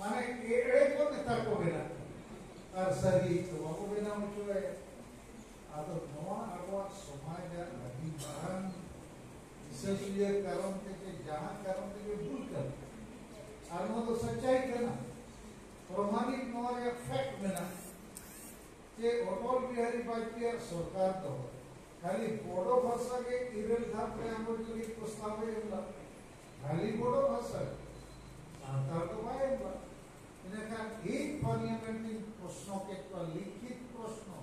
माने एड़े को नेता को बेना और सही तो वो बेना मुझे है आदो नवा अगवा समाज या लगी बाहर इसलिए कारण के जहाँ कारण के भूल कर आलमो तो सच्चाई करना प्रमाणिक नवा या फैक्ट में ना कि अटल बिहारी वाजपेयी सरकार तो खाली बोडो भाषा के इरेल धाप में आमोद लगी प्रस्ताव है खाली बोडो भाषा सांताल तो पाए इनका एक पार्लियामेंट्री प्रश्नों के लिखित प्रश्नों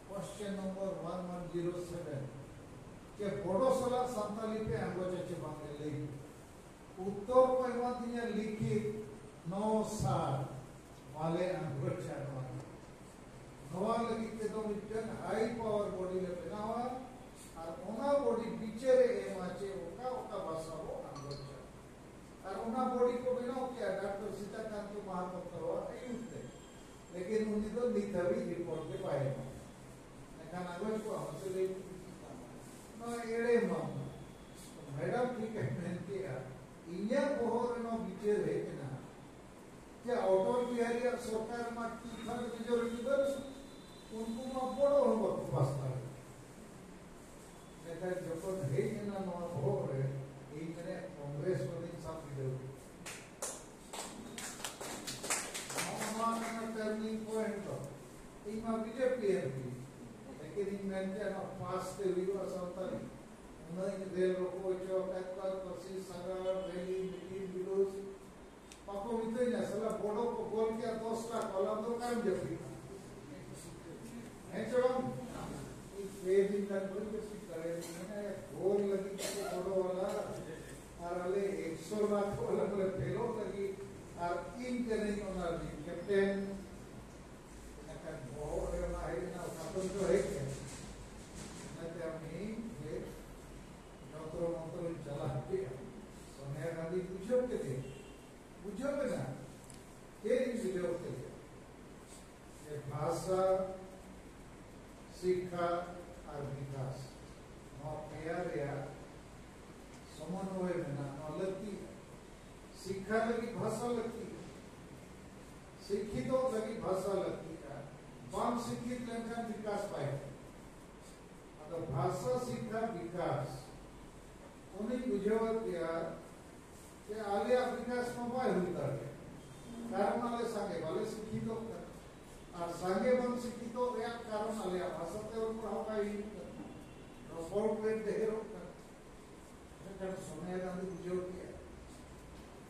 क्वेश्चन नंबर 1107 के बोडो सला सांताली पे अंगोचे बांगे ले उत्तर को इमातिया लिखित 9 वाले अंगोचे नवा लगी के तो मिटन हाई पावर बॉडी ले बनावा और ओना बॉडी पीछे रे एमाचे ओका ओका भाषा वो अंगोचे और ओना बॉडी को बनाओ क्या डॉक्टर सीताकांत के महापत्र हुआ यूज़ लेकिन उन्हीं तो निथवी रिपोर्ट के पाए लेकिन अंगोच को हमसे ले ना एड़े मामला मैडम ठीक है मैंने किया इंडिया बोहर नो पीछे रे के ना क्या अटल बिहारी सरकार में की था मेजॉरिटी दर उनको में बड़ो हो वास्ता लेकिन जब है ना नो हो रे ये मैंने कांग्रेस को दिन साफ दे हमारा टर्निंग पॉइंट तो इनमें बीजेपी है लेकिन इनमें क्या ना पास के वीडियो संता उन्हें रेल रोको जो कैपिटल पर्सी सागर रैली मीटिंग वीडियोस पापा मिलते हैं साला बोर्डों को बोल के 10 का कॉलम तो काम जल्दी है चलो ये दिन तक बोल के सीख करे मैंने गोल लगी तो बोर्डो वाला और अले 100 बात वाला बोले फेलो लगी और इन के नहीं होना जी कैप्टन ना कर बहुत है ना है ना अपन तो है क्या ना क्या नहीं ये डॉक्टर मंत्र चला के सोनिया गांधी पूछो के थे पूछो ना ये वीडियो के ये भाषा शिक्षा और विकास नौ प्यार या समन्वय में ना लगती शिक्षा लगी भाषा लगती शिक्षितों लगी भाषा लगती है बाम शिक्षित लंका विकास पाए अगर भाषा शिक्षा विकास उन्हीं बुझावत किया कि आगे विकास में पाए हुई तरह कारण आले सांगे वाले शिक्षितों और सांगे बन शिक्षितों या कारण आले भाषा ते और पढ़ाओ का ही रोबोट में देहरों का लेकिन सोनिया गांधी बुझावत किया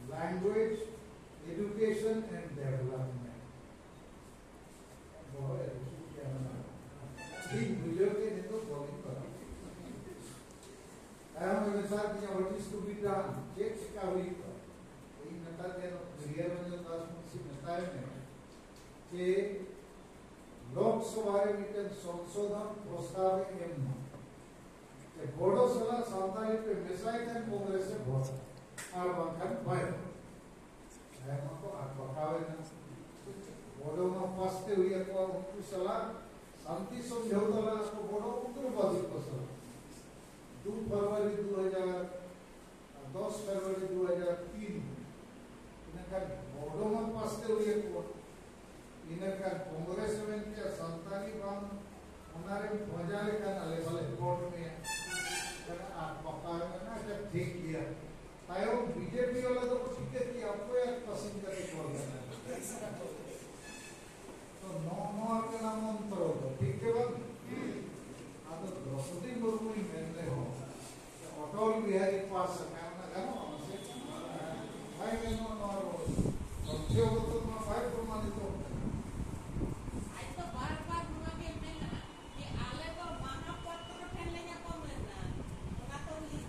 language, education and development. बहुत है क्या ना? ठीक बुजुर्ग के नहीं तो बोलिंग करा। ऐसा मेरे साथ क्या what is to be done? Check क्या हुई तो? ये नता के ना क्लियर में जो दास मुझसे नता है में कि लोकसभा में के संशोधन प्रस्ताव एम के बोर्डो सला सांताली पे मिसाइल कांग्रेस से बहुत और वहाँ बाय है मको आत्मकावे ना बोलो में फंसते हुए को उनको सलाह शांति समझौता ला को बोलो उग्रवादी को सलाह 2 फरवरी 2010 फरवरी 2003 इनका बोलो में फंसते हुए को इनका कांग्रेस में क्या संतानी बाम हमारे भजाले का नाले वाले कोर्ट में आत्मकावे ना जब ठीक किया तायो बीजेपी वाला तो ठीक है कि आपको एक पसंद करके छोड़ देना है तो नौ के नाम मंत्र हो तो ठीक है बात आप तो द्रौपदी मुर्मू ही मेरे हो अटल बिहारी पास सरकार ना जानो हमसे भाई बहनों और बच्चों को तो मैं भाई प्रमाणित हो आज तो बार-बार हुआ के मिलना कि आले तो महापत्र फैलने का कम लेना ना तो लिख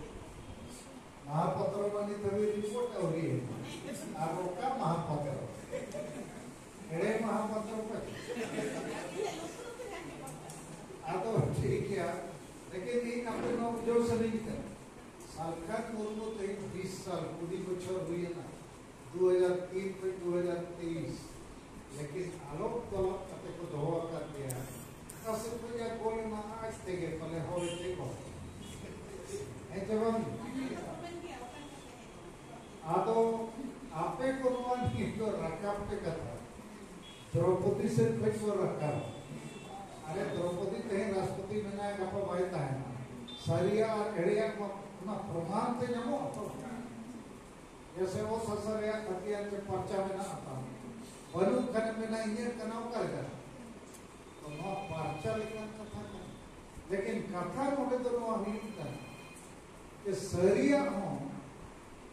महापत्र वाली तभी रिपोर्ट हो रही है आप का महापत्र एड़े महापत्र पर तो ठीक है लेकिन ये अपने लोग जो सभी कर सालखात मुर्मू तो 20 साल पूरी बच्चों हुई है ना 2003 से 2023 लेकिन आलोक तलब कते को धोआ कर दिया कैसे कोई या गोली में आज तेगे पले हो इतने को है जवान आतो आपे को नुआन की तो रखा द्रौपदी से खच को रखा अरे द्रौपदी कहीं राष्ट्रपति में गप बायता है सरिया और एड़िया को ना प्रमाण थे जमो जैसे वो ससरिया खतिया के पर्चा में ना आता बलू खने में ना इंजन कनाव करेगा तो ना पर्चा लिखना कथा लेकिन कथा मोटे तो ना हुई कि सरिया हो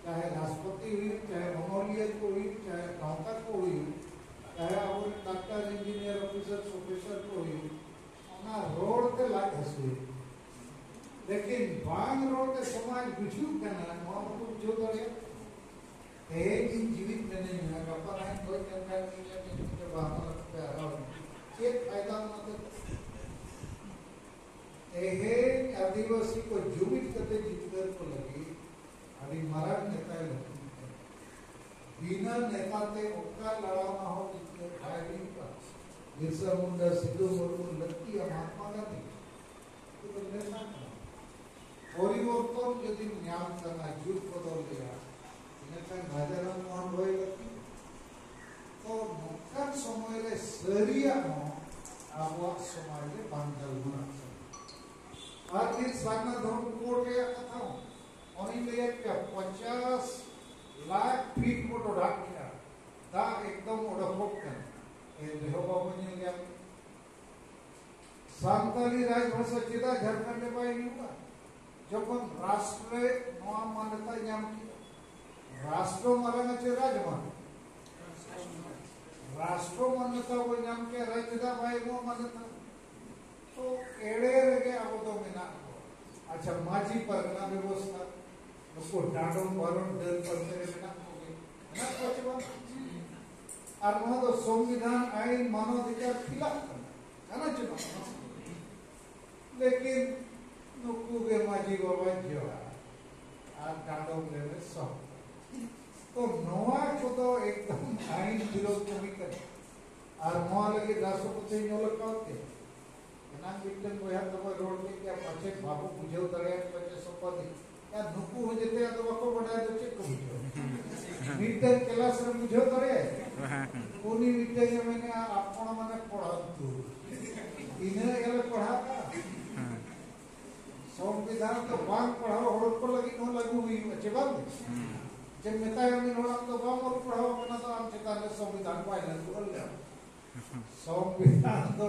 चाहे राष्ट्रपति हुई चाहे मेमोरियल को हुई चाहे नौकर को हुई चाहे अब डॉक्टर इंजीनियर ऑफिसर प्रोफेसर को हुई ना रोड के लायक हंसी लेकिन बांग रोड के समाज बिछू करना वहाँ पर कुछ जो तो एक इन जीवित में नहीं है कपड़ा है कोई करता नहीं है कि बाहर पे आ रहा है एक फायदा मतलब एक आदिवासी को जीवित करते जीतकर को लगी अभी मरण नेता लगी बिना नेता ते उनका लड़ाना हो जितने फायरिंग का बिरसा मुंडा सिद्धू मुर्मू लक्की महात्मा गांधी तो नेता परिवर्तन यदि न्याय करना युग बदल गया राजाराम मोहन रॉय लगी तो नौकर समय रे सरिया हो आवा समाज रे बांधल बना आज दिन सागना धर्म कोड रे कथा ओनी ले के 50 लाख फीट मोटो ढाक किया दा एकदम ओडफोक कर ए देहो बाबू ने गया सांताली राजभाषा चेदा झारखंड में पाई नहीं हुआ जब राष्ट्र नवा मान्यता नाम की राष्ट्र मारना चाहिए राजमान राष्ट्र मान्यता वो नाम के राजदा भाई वो मान्यता तो एड़े रगे अब तो मिना अच्छा माजी परगना व्यवस्था उसको डांडो बारों डर पड़ते मिना हो गए ना पचवा और वहाँ तो संविधान आइन मानवाधिकार खिलाफ करना है ना चुनाव लेकिन नुकुगे माजी बाबा जो आ डांडो लेवे सब तो नवा को तो एकदम आइन विरोध कमी करे और नवा लगे राष्ट्रपति ने लगा के ना मिटन को यार तो रोड के क्या पछे बाबू बुझे उतरे पछे संपत्ति या नुकु हो जते तो वको बनाए तो चेक बुझे मिटन क्लास रे बुझे उतरे कोनी मिटन मैंने आपण माने पढ़ातु इने एले पढ़ाता संविधान तो बांग पढ़ाओ होड़ पर लगी न लागू हुई अच्छे बात जब नेता में होड़ा तो बांग और पढ़ाओ बना तो हम चेता ने संविधान पाइला तो ले संविधान तो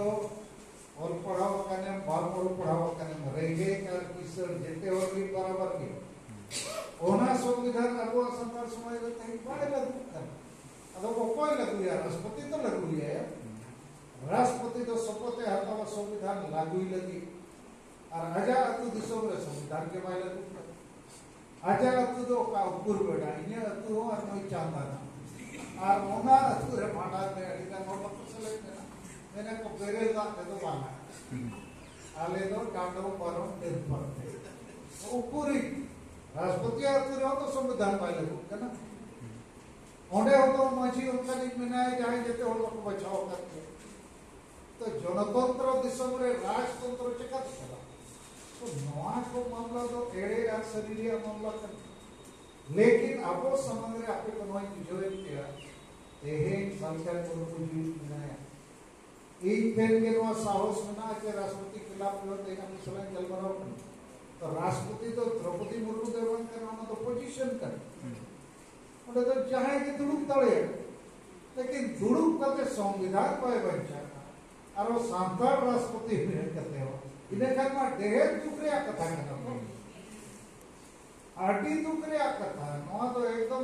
और पढ़ाओ कने बांग और पढ़ाओ कने रेगे कर किसर जेते और भी बराबर के ओना संविधान अब सरकार समय में कहीं बड़े लागू कर अब वो कोई लागू यार राष्ट्रपति तो लागू है राष्ट्रपति तो सबते हाथ संविधान लागू ही लगी और आजा अतु दिसों रे संविधान के बारे में आजा अतु तो का ऊपर बेटा इने अतु हो और कोई चांदा ना और ओना अतु रे माडा में अडिका नोट पसले ना मैंने को बेरे का तो बाना आले तो डांडो परो देर पड़ते तो ऊपर ही राष्ट्रपति अतु रे तो संविधान बारे में है ना ओंडे हो तो माजी उनका निक मिनाए जाए जते हो लोग बचाव करते तो जनतंत्र दिसों रे राजतंत्र चका चला तो नवा को मामला तो एड़े या शरीरिया मामला कर लेकिन आपो समग्र आपे कनवाई बुझोए किया एहे संस्कार को बुझी बनाया एक फेर के नो साहस मना के राष्ट्रपति खिलाफ हो देना मिसलन जल बनाओ तो राष्ट्रपति तो द्रौपदी मुर्मू देवन करना तो पोजीशन कर और तो चाहे कि दुड़ुक तळे लेकिन दुड़ुक करते संविधान पाए बच्चा और वो सांतार राष्ट्रपति भेंट करते हो इन्हें करना डेढ़ दुकरिया कथा करना आटी दुकरिया कथा नवा तो एकदम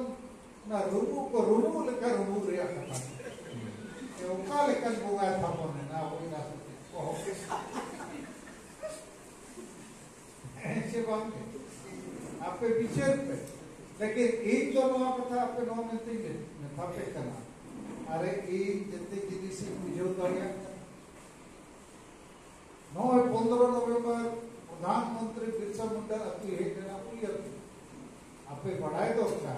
ना रूमू को रूमू लेकर रूमू रिया कथा ये उनका लेकर बुआ था बोलने ना वो राष्ट्रपति ऐसे बात है आपके पीछे पे लेकिन एक तो नवा कथा आपके नौ मिलते हैं था पे करना अरे एक जितने जितने से बुझो दरिया 15 नवंबर प्रधानमंत्री बिरसा मुंडा अति है ना पूरी आपे बढ़ाए दो क्या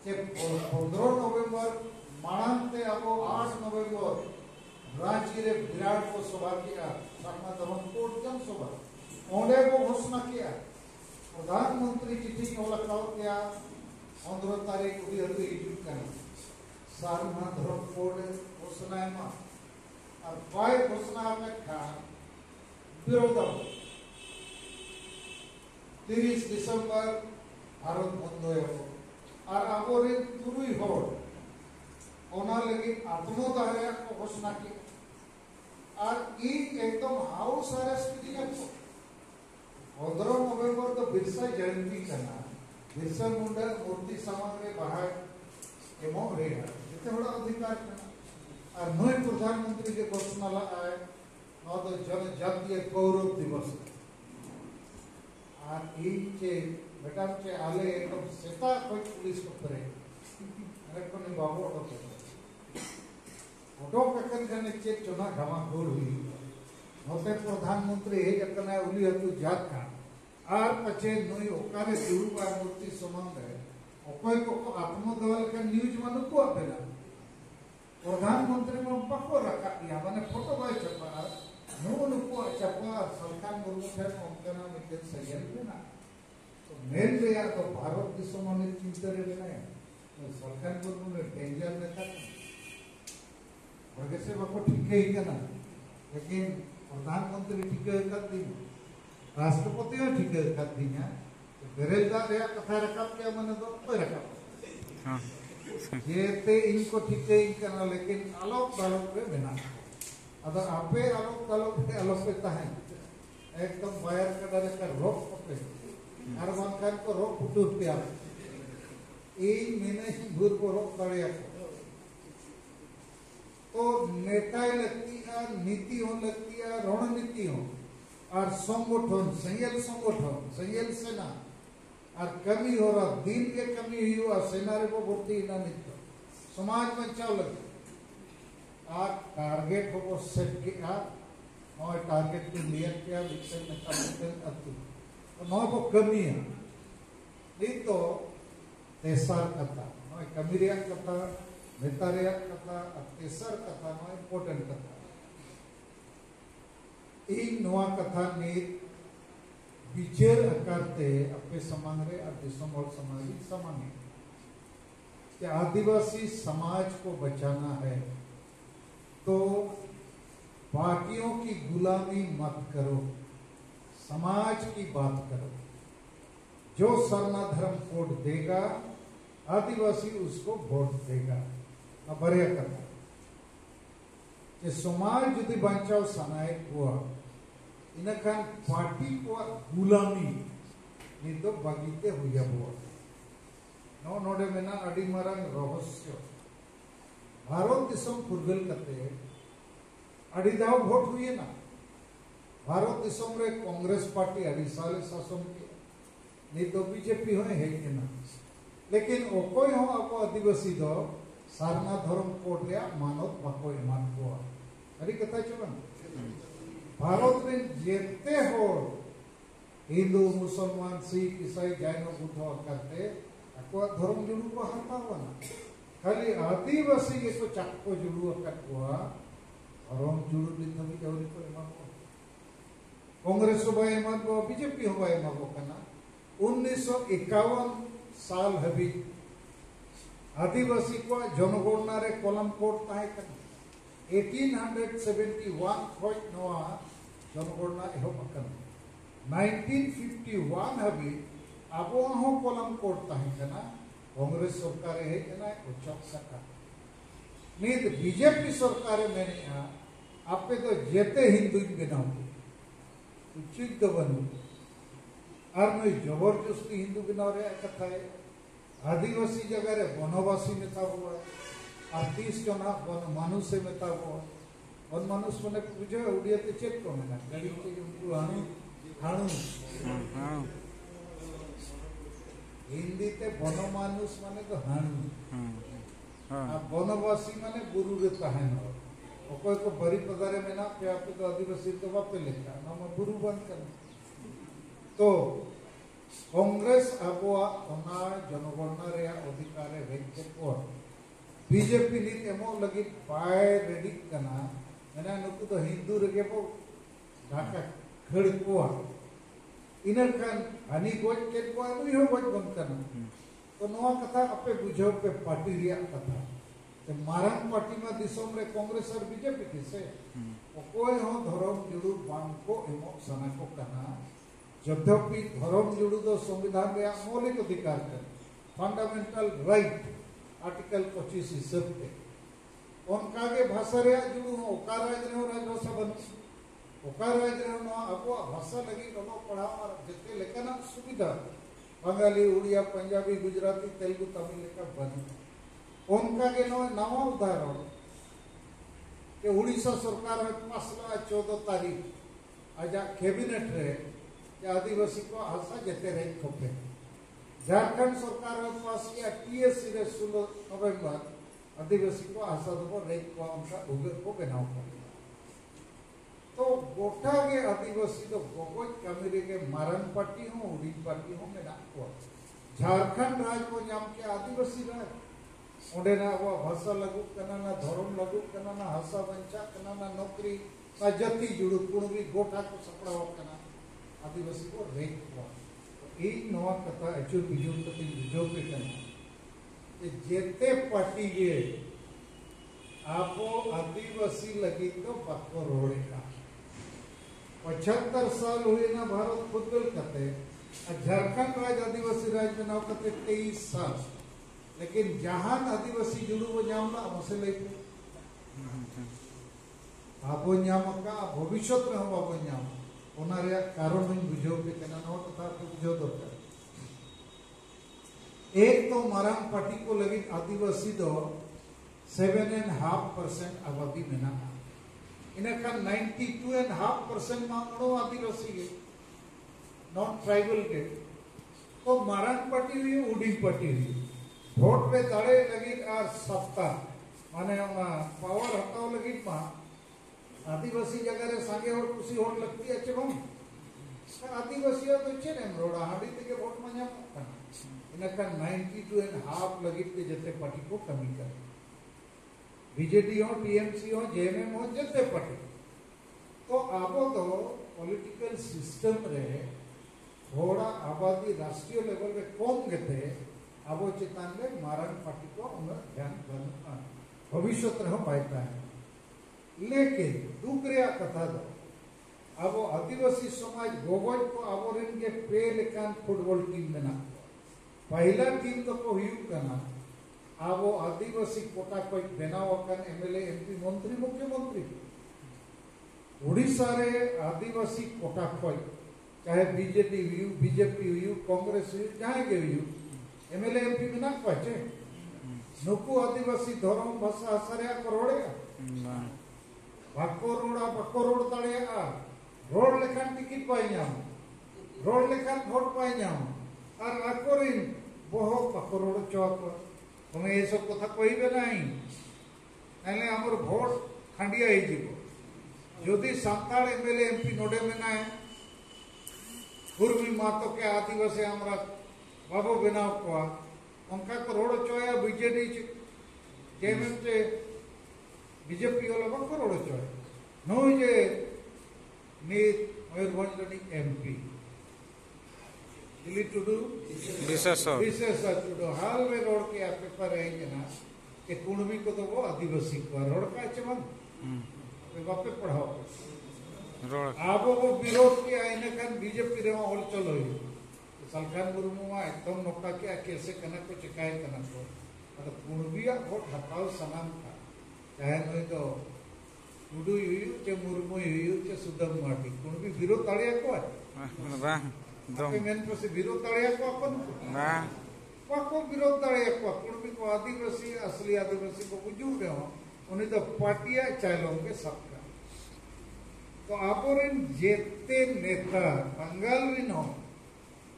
कि 15 नवंबर मानते आपको 8 नवंबर रांची रे विराट को सभा किया सामना धर्म कोट जन सभा ओंडे को घोषणा किया प्रधानमंत्री चिट्ठी को लखाओ किया 15 तारीख को भी हिजू करना सारना धर्म कोड घोषणा में और बाय घोषणा में खान विरोध 30 दिसंबर भारत बंद और आबोरे तुरुई होड़ ओना लगी आत्मोदय को घोषणा की और ई एकदम हाउस अरेस्ट किया तो 15 नवंबर तो बिरसा जयंती करना बिरसा मुंडा मूर्ति सामग्री बाहर एमो रहेगा जितने बड़ा अधिकार करना और नए प्रधानमंत्री के घोषणा आए नौ तो जनजातीय गौरव दिवस और इनके बेटा के आले एकदम सेता कोई पुलिस को करे अरे को नहीं बाबू ऑटो पकड़ करने चेक चुना घमा घोर हुई नौते प्रधानमंत्री हे जकना उली हतु जात का आर पचे नई ओकारे दुरुबा मूर्ति संबंध है ओकोय को आत्मदल का न्यूज मानु को बेला प्रधानमंत्री में पको रखा या माने फोटो बाय छपा नो नुको छपा सरकार मुर्मु थे उनका मिटे सयन ना तो मेन रे यार तो भारत दिसम ने चिंतरे बेना तो सरकार मुर्मु ने डेंजर में था और कैसे बाको ठीक है ना लेकिन प्रधानमंत्री ठीक है कर दी राष्ट्रपति ने ठीक है कर दी ना बेरेलदार रे कथा रखा क्या माने तो कोई रखा हां ये ते इनको ठीक है करना लेकिन आलोक दालोक पे बिना अब आपे आलोक दालोक पे आलोक पे है एकदम वायर का डर का रोक पे हर वंकर को रोक फुटू पे आ এই মেনে ভুর को रोक करे तो नेताएं लगती है नीति हो लगती है रणनीति हो और संगठन संयल सेना और कमी हो रहा दिन के कमी हुई हुआ सेना रे को भर्ती ना नित्य समाज में चाव लगे आ टारगेट हो सेट किया और टारगेट को नियत किया विषय में कमिटल अति तो नौ को कमी है नहीं तो तेसर कथा नौ कमीरिया कथा नेतारिया कथा तेसर कथा नौ इम्पोर्टेंट कथा इन नवा कथा ने विचार करते अपने समाज रे दिसम और समाजिक समाने कि आदिवासी समाज को बचाना है तो बाकियों की गुलामी मत करो समाज की बात करो जो सरना धर्म कोड देगा आदिवासी उसको वोट देगा अब बरिया करना कि समाज यदि बचाव सनाए हुआ इनका पार्टी को गुलामी नहीं तो बगीते हुआ हुआ नो नोडे में ना अड़ी मरंग रहस्य भारत दिसम फुरगल करते अड़ी दाव वोट हुई ना भारत दिसम रे कांग्रेस पार्टी अड़ी साल शासन के नहीं तो बीजेपी हो है कि ना लेकिन ओकोई हो आपको आदिवासी दो सारना धर्म कोड रे मानव बाको ईमान को अरे कथा चलन भारत में जेते हो हिंदू मुसलमान सिख ईसाई जैन बुद्ध करते आपको धर्म जुड़ू को हटावा ना खाली आदिवासी के तो चक्को जुड़ू कटवा धर्म जुड़ू दिन भी जरूरी को ईमान को कांग्रेस को भाई ईमान को बीजेपी हो भाई ईमान को करना 1951 साल हबी आदिवासी को जनगणना रे कलम कोड ताहे करना 1871 खोज नवा जनगणना एहब करना 1951 हबी अब हो कलम कोड ताहे करना कांग्रेस सरकार है ना उच्चक सका नित बीजेपी सरकार में आपे तो जेते हिंदू बनाओ उचित बनो और मैं जबरदस्ती हिंदू बनाओ रे कथा है आदिवासी जगह रे वनवासी नेता हुआ 30 जना वन मनुष्य मेता हुआ वन मनुष्य मैंने पूछे उड़िया ते चेक को मैंने गरीब के उनको हाणु हिंदी ते वन मनुष्य माने तो हाणु वनवासी माने गुरु रे ताहे न कोई को बड़ी पदारे में ना पे आप तो आदिवासी तो वापे लेखा ना मैं गुरु बंद कर तो कांग्रेस अबुआ ओना जनगणना रे अधिकार वेंचे को बीजेपी नीति एमो लगी पाए रेडी करना मैंने नुकु तो हिंदू रे को ढाका खड़ को इनर खान हनी गोज के को नु हो गोज बंद करना तो नवा कथा अपे बुझो पे पार्टी रिया कथा मारंग पार्टी में दिसोम रे कांग्रेस और बीजेपी की से कोई हो धर्म जुड़ू बांग को एमो सना को कना जद्यपि धर्म जुड़ू तो संविधान रे मौलिक अधिकार कर फंडामेंटल राइट आर्टिकल 25 हिसाब से उनका के भाषा रे जुड़ू हो ओका राज रे राजभाषा बन ओका राज रे नो अबो भाषा लगी नो पढ़ाओ और जते लेकना सुविधा बंगाली उड़िया पंजाबी गुजराती तेलुगु तमिल का बन उनका के नवा उदाहरण के उड़ीसा सरकार मसला 14 तारीख आज कैबिनेट रे आदिवासी को आशा जेते रहे खोपे झारखंड सरकार पास किया टीएससी रे 16 नवंबर आदिवासी को आशा दबो रे को उनका उगे को बनाओ तो गोटा के आदिवासी तो गोगोज कमिरे के मारन पार्टी हो उड़ी पार्टी हो में को झारखंड राज को नाम के आदिवासी राज ओडे ना वो भाषा लागू कना ना धर्म लागू कना ना भाषा वंचा कना ना नौकरी ना जति जुड़ू कुणबी गोटा को सपड़ाव कना आदिवासी को रेक को ई नवा कथा अचु बिजु कति बिजो पे कना ये जेते पार्टी ये आपो आदिवासी लगी तो पक्को रोड़े का 75 साल हुए ना भारत खुदल करते झारखंड राज्य आदिवासी राज्य में नाव करते 23 साल लेकिन जहां आदिवासी जुड़ू वो जामला हमसे लेते आपो न्याम का भविष्य में हम आपो न्याम ओना रे कारण में बुझो के कना नो तथा बुझो दरकार एक तो मारंग पार्टी को लगी आदिवासी दो 7.5% आबादी में ना इनका 92.5% मांगनो आदिवासी है नॉन ट्राइबल के तो मारंग पार्टी हुई उड़ी पार्टी हुई वोट पे दाड़े लगी और सप्ताह माने पावर हटाओ लगी मा आदिवासी जगह रे सांगे और कुछ वोट लगती है अच्छे बम आदिवासी तो अच्छे ने रोड़ा हाड़ी ते के वोट मांगा इनका 92.5 लगी के जते पार्टी को कमी कर बीजेडी हो टीएमसी हो जेएमएम हो जते पार्टी तो आपो तो पॉलिटिकल सिस्टम रे थोड़ा आबादी राष्ट्रीय लेवल पे कम गते अब चितान में मारंग पार्टी को ध्यान भविष्य तरह पाता है लेकिन दुकरिया कथा दो अब आदिवासी समाज गोगोज को आबोरिन के पे लेकान फुटबॉल टीम में ना पहला टीम तो को हुई करना अब आदिवासी कोटा को बनाव एमएलए एमपी मंत्री मुख्यमंत्री उड़ीसा रे आदिवासी कोटा को चाहे बीजेडी हुई बीजेपी हुई कांग्रेस हुई जहां के हुई एमएलए एमपी बिना पहुंचे नुकु आदिवासी धर्म भाषा आसारिया करोड़े बाको रोड तड़े रोड लेखान टिकट पाई जाम रोड लेखान वोट पाई जाम और आकोरिन बहुत बाको रोड चौक तुम्हें ये सब कथा कहबे नहीं एले हमर वोट खांडिया ही जीवो यदि सांताल एमएलए एमपी नोडे में ना पूर्वी मातो के आदिवासी हमरा बाबू बनाव को उनका करोड़ चोया बीजेडी जेएमएम से बीजेपी वाला बको रोड चोय नो जे नीत मयूरभंज एमपी दिल्ली टुडू विशेष टुडू हाल में रोड के पेपर है ना कि कुणबी को तो वो आदिवासी को रोड का चमन बापे पढ़ाओ रोड आप वो विरोध किया इन्हें kan बीजेपी रे होल चलो ही सलखान मुर्मू मा एकदम नोका के कैसे कनक को चिकाय कनक को मतलब कुणबिया वोट हटाओ सनाम का चाहे नहीं तो टुडू यू के मुर्मू यू के सुदम माटी कुणबी विरोध ताड़िया को है वाह दम मेन पर से विरोध ताड़िया को अपन वाह को विरोध ताड़िया को कुणबी को आदिवासी असली आदिवासी को बुझू रहे हो उन्हें तो पार्टियां चालोगे सबका तो आपोरिन जेते नेता बंगाल रिनो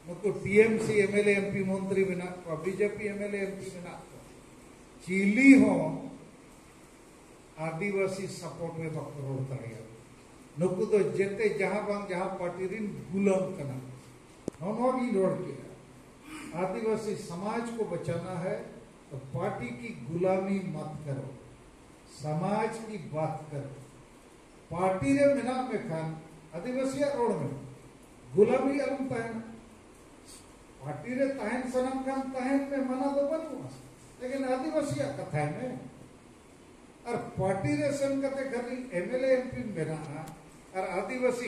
नुको टीएमसी एमएलए एमपी मंत्री बिना बीजेपी एमएलए एमपी बिना चिली हो आदिवासी सपोर्ट में बकरोड़ तड़िया नुको तो जेते जहां पार्टी रिन गुलाम कना नॉन रोड किया आदिवासी समाज को बचाना है तो पार्टी की गुलामी मत करो समाज की बात करो पार्टी रे मिना में खान आदिवासी रोड में गुलामी अलम तहन पार्टी रे तहन सनम खान तहन में मना तो बनू लेकिन आदिवासी कथा में और पार्टी रे सेन कते खाली एमएलए एमपी मेना और आदिवासी